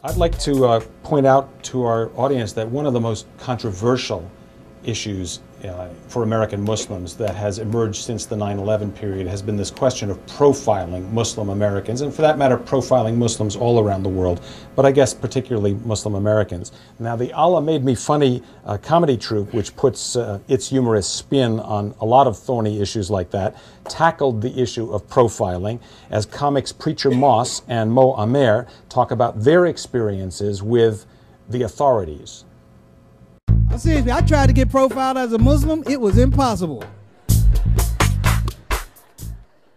I'd like to point out to our audience that one of the most controversial issues for American Muslims that has emerged since the 9/11 period has been this question of profiling Muslim Americans, and for that matter, profiling Muslims all around the world, but I guess particularly Muslim Americans. Now, the Allah Made Me Funny comedy troupe, which puts its humorous spin on a lot of thorny issues like that, tackled the issue of profiling as comics Preacher Moss and Mo Amer talk about their experiences with the authorities. Seriously, I tried to get profiled as a Muslim. It was impossible.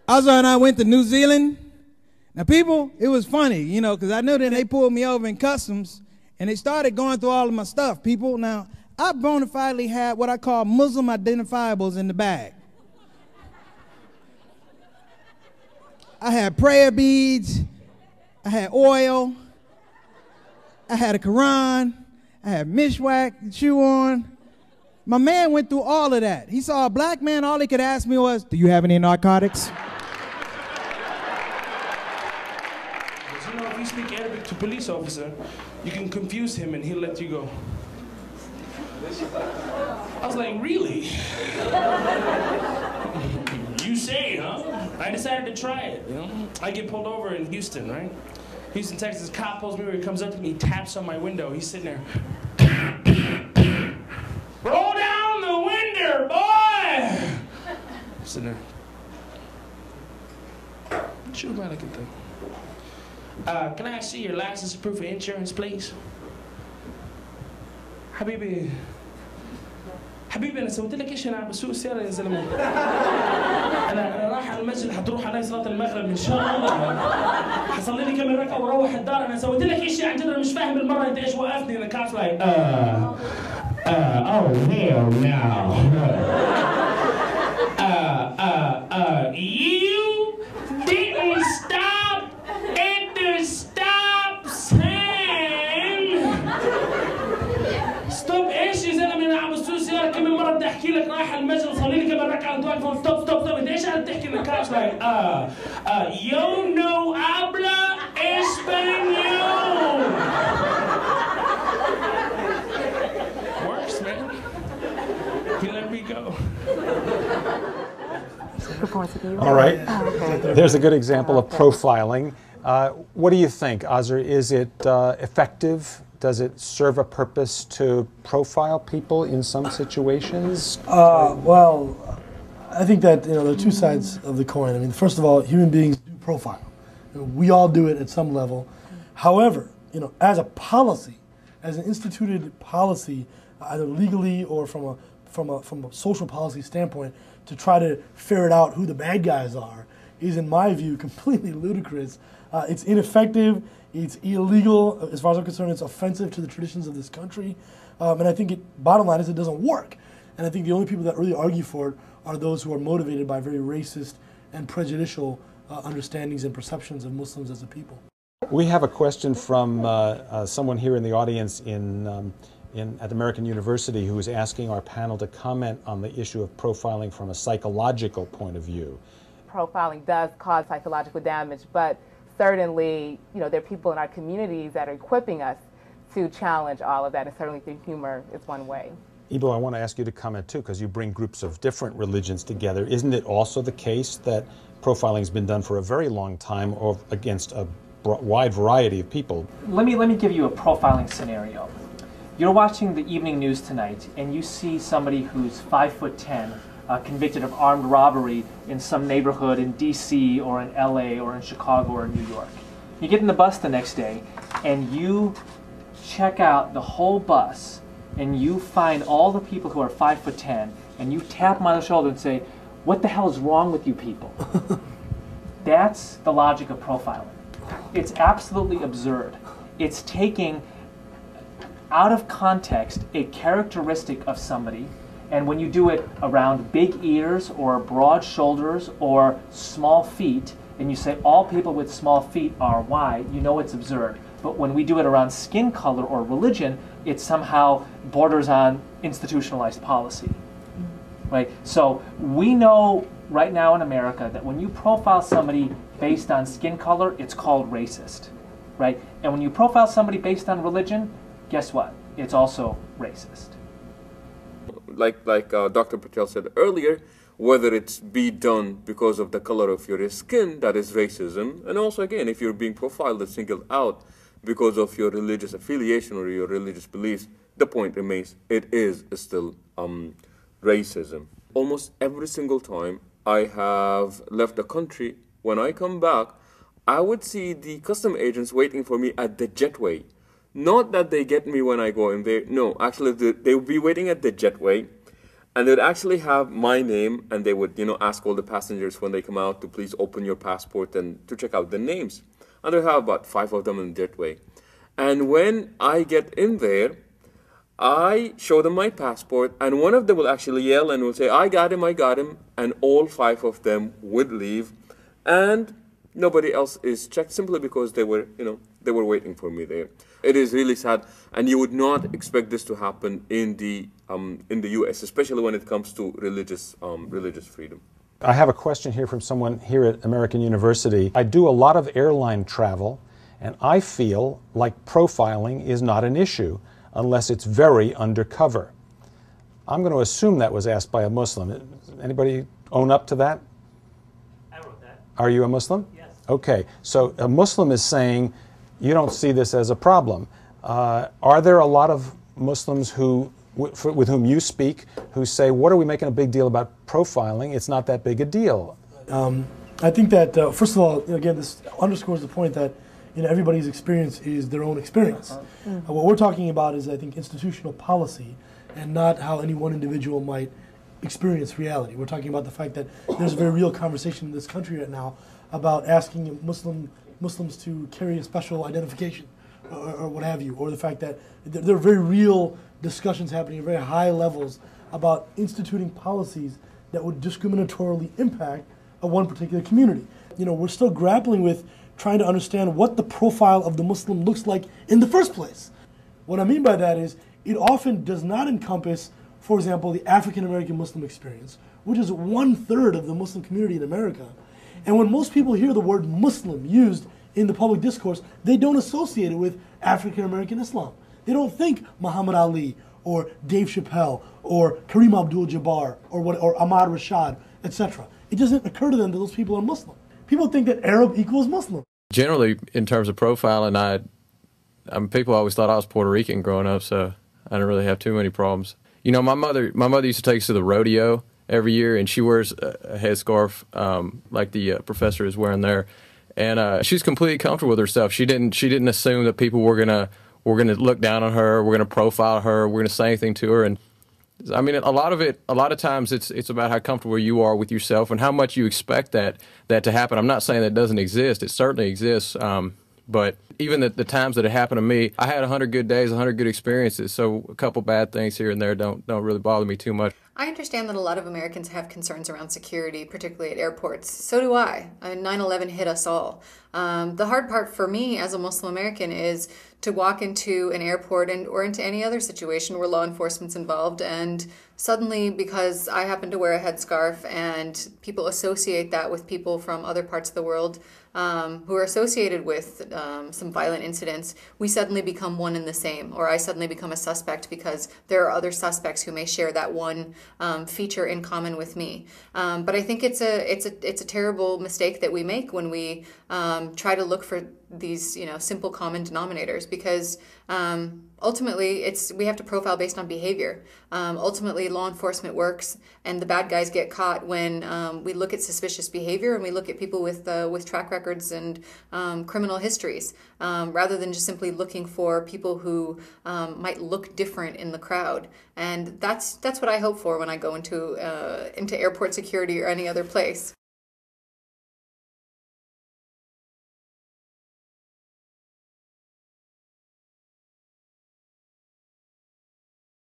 Azra and I went to New Zealand. Now, people, it was funny, you know, because I knew that they pulled me over in customs, and they started going through all of my stuff, people. Now, I bona fidely had what I call Muslim identifiables in the bag. I had prayer beads. I had oil. I had a Quran. I had mishwak, shoe on. My man went through all of that. He saw a black man, all he could ask me was, "Do you have any narcotics?" But you know, if you speak Arabic to a police officer, you can confuse him and he'll let you go. I was like, really? You say, huh? I decided to try it, you know? I get pulled over in Houston, right? Houston, Texas, cop pulls me over, he comes up to me, he taps on my window, he's sitting there. Roll down the window, boy! I'm sitting there. Shoot him out like a thing. Can I see your license and proof of insurance, please? حبيبي انا سويت لك ايش؟ انا بسوق السياره يا زلمه. انا رايح على المسجد، حتروح علي صلاه المغرب ان شاء الله. حصلي لي كم ركعه واروح الدار. انا سويت لك ايش عن جد؟ انا مش فاهم بالمره انت ايش وقفني. انا كاس لايك oh hell no. You didn't stop at the stop sign. ستوب ايش يا زلمه؟ انا عم بسوق سياره كم مره بدي احكي لك رايح على المسجد صلي لي كم ركعه وانت واقف ستوب ستوب ستوب. انت ايش قاعد تحكي؟ انك كاش لايك yo no habla español. Works, man. He let me go. All right. There's a good example of profiling. What do you think, Azra? Is it effective? Does it serve a purpose to profile people in some situations? Well, I think that there are two sides of the coin. I mean, first of all, human beings do profile. We all do it at some level. However, as a policy, as an instituted policy, either legally or from a social policy standpoint, to try to ferret out who the bad guys are, is, in my view, completely ludicrous. It's ineffective. It's illegal. As far as I'm concerned, it's offensive to the traditions of this country. And I think bottom line is it doesn't work. And I think the only people that really argue for it are those who are motivated by very racist and prejudicial understandings and perceptions of Muslims as a people. We have a question from someone here in the audience at American University who is asking our panel to comment on the issue of profiling from a psychological point of view. Profiling does cause psychological damage, but certainly, there are people in our communities that are equipping us to challenge all of that, and certainly through humor is one way. Ibo, I want to ask you to comment too, because you bring groups of different religions together. Isn't it also the case that profiling has been done for a very long time against a wide variety of people? Let me give you a profiling scenario. You're watching the evening news tonight, and you see somebody who's 5'10", convicted of armed robbery in some neighborhood in DC or in LA or in Chicago or New York. You get in the bus the next day and you check out the whole bus and you find all the people who are 5'10" and you tap them on the shoulder and say, "What the hell is wrong with you people?" That's the logic of profiling. It's absolutely absurd. It's taking out of context a characteristic of somebody, and when you do it around big ears or broad shoulders or small feet, and you say all people with small feet are Y, you know it's absurd. But when we do it around skin color or religion, it somehow borders on institutionalized policy. Right? So we know right now in America that when you profile somebody based on skin color, it's called racist. right? And when you profile somebody based on religion, guess what? It's also racist. Like Dr. Patel said earlier, whether it's be done because of the color of your skin, that is racism. And also, again, if you're being profiled and singled out because of your religious affiliation or your religious beliefs, the point remains, it is still racism. Almost every single time I have left the country, when I come back, I would see the custom agents waiting for me at the jetway. Not that they get me when I go in there. No, actually, they would be waiting at the jetway, and they'd actually have my name, and they would, ask all the passengers when they come out to please open your passport and to check out the names. And they have about 5 of them in the jetway. And when I get in there, I show them my passport, and one of them will actually yell and will say, I got him, and all 5 of them would leave, and nobody else is checked simply because they were waiting for me there. It is really sad, and you would not expect this to happen in the U.S., especially when it comes to religious freedom. I have a question here from someone here at American University. I do a lot of airline travel, and I feel like profiling is not an issue unless it's very undercover. I'm going to assume that was asked by a Muslim. Anybody own up to that? I wrote that. Are you a Muslim? Yes. Okay, so a Muslim is saying you don't see this as a problem. Are there a lot of Muslims who, with whom you speak, who say, what are we making a big deal about profiling? It's not that big a deal. I think that, first of all, again, this underscores the point that everybody's experience is their own experience. What we're talking about is, I think, institutional policy and not how any one individual might experience reality. We're talking about the fact that there's a very real conversation in this country right now about asking Muslims to carry a special identification or what have you, or the fact that there are very real discussions happening at very high levels about instituting policies that would discriminatorily impact one particular community. We're still grappling with trying to understand what the profile of the Muslim looks like in the first place. What I mean by that is it often does not encompass, for example, the African American Muslim experience, which is 1/3 of the Muslim community in America. And when most people hear the word Muslim used in the public discourse, they don't associate it with African American Islam. They don't think Muhammad Ali or Dave Chappelle or Kareem Abdul-Jabbar or Ahmad Rashad, etc. It doesn't occur to them that those people are Muslim. People think that Arab equals Muslim. Generally, in terms of profiling, people always thought I was Puerto Rican growing up, so I didn't really have too many problems. My mother used to take us to the rodeo every year, and she wears a headscarf like the professor is wearing there, and she's completely comfortable with herself. She didn't assume that people were gonna look down on her, we're gonna profile her, we're gonna say anything to her. And I mean, a lot of times it's about how comfortable you are with yourself and how much you expect that to happen. I'm not saying that doesn't exist. It certainly exists. But even the times that it happened to me, I had 100 good days, 100 good experiences. So a couple bad things here and there don't really bother me too much. I understand that a lot of Americans have concerns around security, particularly at airports. So do I. 9/11 hit us all. The hard part for me as a Muslim American is to walk into an airport or into any other situation where law enforcement's involved, and suddenly, because I happen to wear a headscarf and people associate that with people from other parts of the world who are associated with some violent incidents, we suddenly become one and the same, or I suddenly become a suspect because there are other suspects who may share that one feature in common with me. But I think it's a terrible mistake that we make when we try to look for these simple common denominators, because ultimately we have to profile based on behavior. Ultimately, law enforcement works, and the bad guys get caught when we look at suspicious behavior and we look at people with track records and criminal histories, rather than just simply looking for people who might look different in the crowd. And that's what I hope for when I go into airport security or any other place.